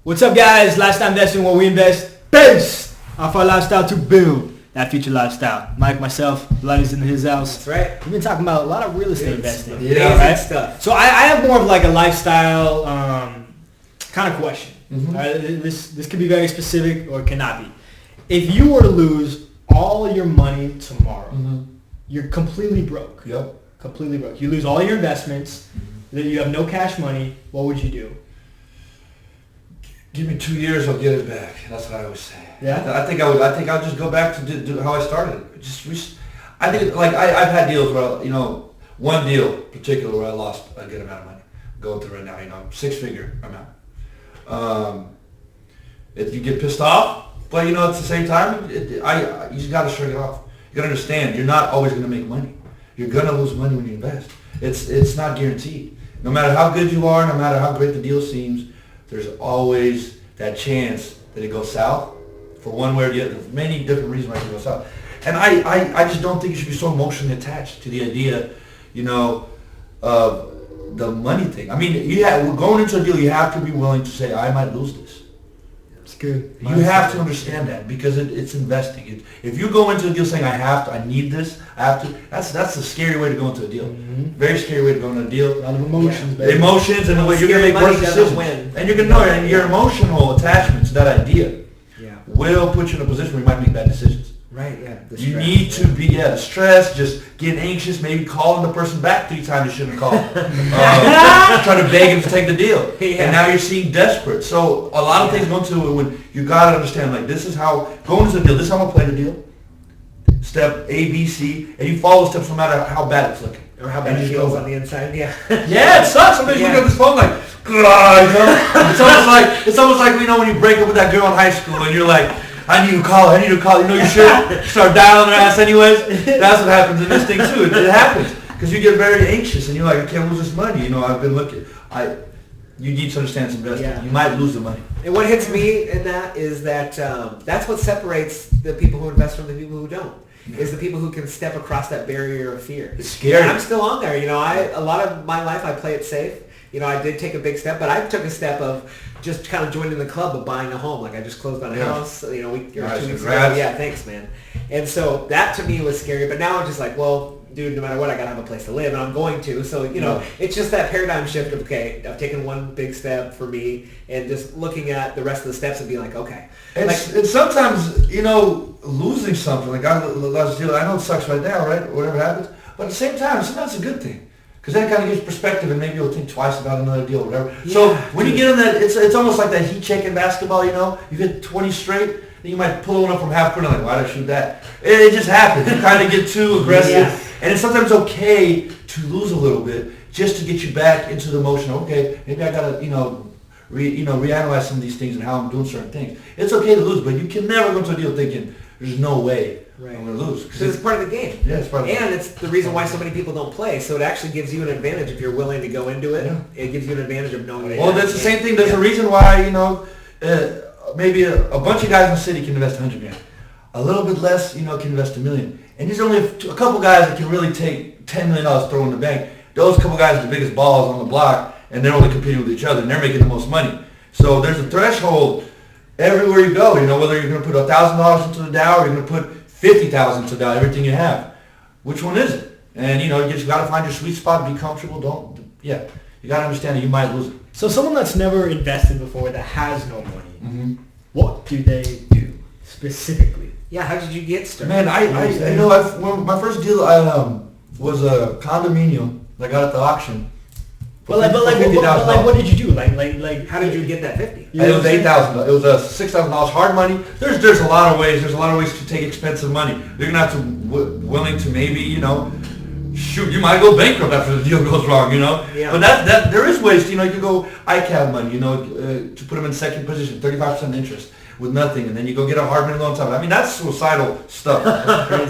What's up, guys? Lifestyle investing, where we invest based off our lifestyle to build that future lifestyle. Mike, myself, Vladi's in his house. That's right. We've been talking about a lot of real estate investing. Yeah, right? Stuff. So I have more of like a lifestyle kind of question. Mm-hmm. All right, this could be very specific or it cannot be. If you were to lose all your money tomorrow, you're completely broke. Yep. Completely broke. You lose all your investments. You have no cash money. What would you do? Give me 2 years, I'll get it back. That's what I always say. Yeah. I think I'll just go back to do how I started. I think like I've had deals where one deal particular where I lost a good amount of money. Going through right now, 6-figure amount. If you get pissed off, but at the same time, you just got to shrug it off. You got to understand, you're not always going to make money. You're going to lose money when you invest. It's not guaranteed. No matter how good you are, no matter how great the deal seems, there's always that chance that it goes south for one way or the other. There's many different reasons why it can go south. And I just don't think you should be so emotionally attached to the idea, of the money thing. I mean, going into a deal, you have to be willing to say, I might lose this. It's good. You have to understand that because it's investing. If you go into a deal saying, I need this, I have to, that's a scary way to go into a deal. Mm-hmm. Very scary way to go into a deal. A lot of emotions, baby. Emotions and the way you're going to make worse decisions. And you're going to know, and your emotional attachment to that idea will put you in a position where you might make bad decisions. Right, yeah. You need to be, the stress, just getting anxious, maybe calling the person back 3 times you shouldn't call. Trying to beg him to take the deal. Yeah. And now you're seeing desperate. So a lot of things go into it when you got to understand, like, this is how, going into the deal, this is how I'm going to play the deal. Step A, B, C, and you follow the steps no matter how bad it's looking. Or how bad it feels on the inside, yeah. Yeah, it sucks. Sometimes you look at this phone like, it's almost like, when you break up with that girl in high school and you're like, I need to call. You should start dialing their ass anyways. That's what happens in this thing too. It happens because you get very anxious and you're like, I can't lose this money. I've been looking. You need to understand some investing. Yeah. You might lose the money. And what hits me in that is that that's what separates the people who invest from the people who don't. Is the people who can step across that barrier of fear. It's scary. And I'm still on there. A lot of my life I play it safe. I did take a big step, but I took a step of just kind of joining the club of buying a home. Like I just closed on a house, a week or 2 weeks ago. Yeah, thanks, man. And so that to me was scary. But now I'm just like, well, dude, no matter what, I gotta have a place to live, and I'm going to. So it's just that paradigm shift of I've taken one big step for me, and just looking at the rest of the steps and being like, okay. And sometimes losing something like I lost a deal. I know it sucks right now, right? Whatever happens, but at the same time, sometimes it's a good thing. Because that kind of gives perspective, and maybe you'll think twice about another deal or whatever. Yeah, so when you get on that, it's almost like that heat check in basketball, You hit 20 straight, then you might pull one up from half court and like, why did I shoot that? It just happens. You kind of get too aggressive. Yeah. And it's sometimes okay to lose a little bit just to get you back into the motion. Okay, maybe I got to, reanalyze some of these things and how I'm doing certain things. It's okay to lose, but you can never go into a deal thinking, there's no way I'm going to lose. Because it's part of the game. Yeah, it's part of the game. And it's the reason why so many people don't play. So it actually gives you an advantage if you're willing to go into it. Yeah. It gives you an advantage of knowing Well, that's the same thing. There's a reason why, maybe a bunch of guys in the city can invest $100,000. A little bit less, can invest $1 million. And there's only a couple guys that can really take $10 million throw in the bank. Those couple guys are the biggest balls on the block, and they're only competing with each other, and they're making the most money. So there's a threshold everywhere you go, whether you're going to put $1,000 into the Dow or you're going to put $50,000 into the Dow, everything you have. Which one is it? And, you just got to find your sweet spot, be comfortable, you got to understand that you might lose it. So someone that's never invested before that has no money, what do they do specifically? Yeah, how did you get started? Man, my first deal was a condominium that I got at the auction. But what did you do? Like, how did you get that 50? It was $8,000. It was $6,000 hard money. There's a lot of ways. There's a lot of ways to take expensive money. You're gonna have to willing to maybe shoot. You might go bankrupt after the deal goes wrong. Yeah. But that there is ways. You can go ICAV money. To put them in second position, 35% interest with nothing, and then you go get a hard money loan on top. I mean, that's suicidal stuff.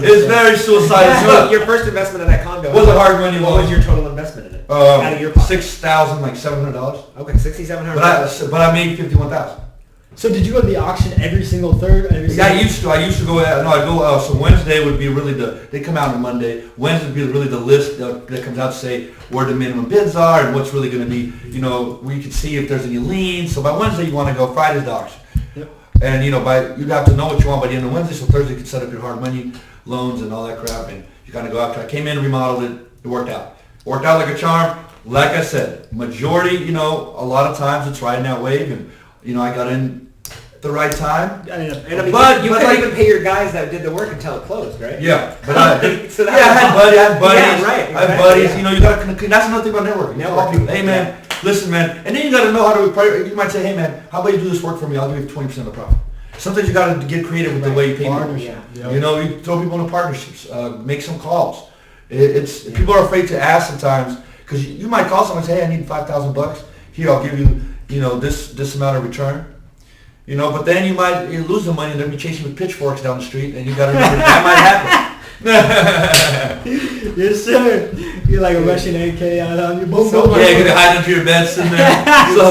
It's very suicidal stuff. Your first investment in that condo was a hard money loan. What was your total investment in it? Out of your pocket? $6,700. Okay, $6,700. But I made $51,000. So did you go to the auction every single third? Yeah, I used to. I used to go. No, I go. So Wednesday would be really they come out on Monday. Wednesday would be really the list that comes out to say where the minimum bids are and what's really going to be. Where you can see if there's any liens. So by Wednesday you want to go. Friday's the auction. Yep. And you'd have to know what you want by the end of Wednesday. So Thursday you can set up your hard money loans and all that crap, and you kind of go after. I came in, remodeled it. It worked out. Worked out like a charm. Like I said, majority. A lot of times it's riding that wave, and I got in at the right time. But you couldn't even pay your guys that did the work until it closed, right? Yeah, but I had buddies. Yeah, right. Exactly. I have buddies. Yeah. You got to. That's another thing about networking. Call people. Hey man, listen man, and then you got to know how to. You might say, hey man, how about you do this work for me? I'll give you 20% of the profit. Sometimes you got to get creative with the way you pay people. Yeah. You throw people into partnerships. Make some calls. People are afraid to ask sometimes because you might call someone and say, hey, I need $5,000. Here, I'll give you this amount of return. But then you might lose the money and they'll be chasing with pitchforks down the street, and you got to remember that might happen. Yes, sir. You're like a Russian AK on your boat. You're going to hide under your bed sitting there.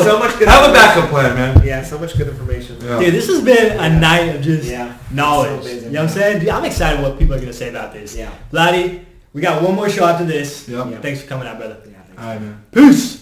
So much good. Have a backup plan, man. Yeah, so much good information. Yeah. Dude, this has been a night of just knowledge. So amazing, you know what I'm saying? Dude, I'm excited what people are going to say about this. Yeah. Vladi, we got one more show after this. Yep. Thanks for coming out, brother. Yeah, thanks. All right, man. Peace.